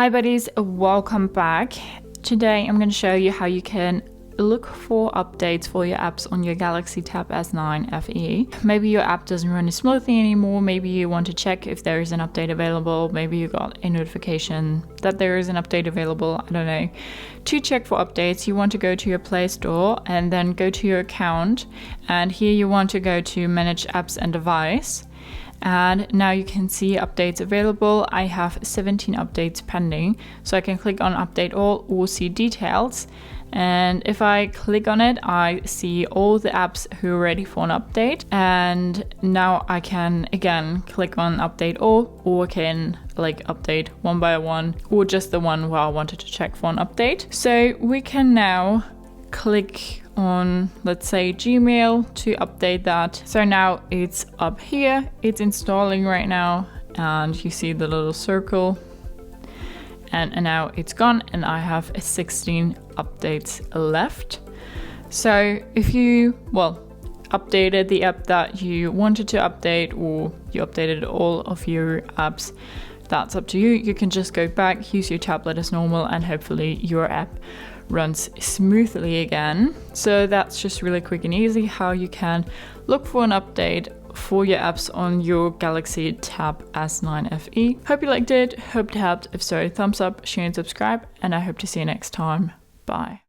Hi buddies, welcome back. Today I'm going to show you how you can look for updates for your apps on your Galaxy Tab S9 FE. Maybe your app doesn't run smoothly anymore, maybe you want to check if there is an update available, maybe you got a notification that there is an update available, I don't know. To check for updates, you want to go to your Play Store and then go to your account, and here you want to go to Manage Apps and Device. And now you can see updates available. I have 17 updates pending, so I can click on update all or see details. And if I click on it, I see all the apps who are ready for an update. And now I can again click on update all, or can update one by one, or just the one where I wanted to check for an update. So we can now click on, let's say, Gmail to update that. So now it's up here, it's installing right now, and you see the little circle, and now it's gone, and I have 16 updates left. So if you updated the app that you wanted to update, or you updated all of your apps, that's up to you. You can just go back, use your tablet as normal, and hopefully your app runs smoothly again. So that's just really quick and easy how you can look for an update for your apps on your Galaxy Tab S9 FE. Hope you liked it, hope it helped. If so, thumbs up, share and subscribe, and I hope to see you next time. Bye.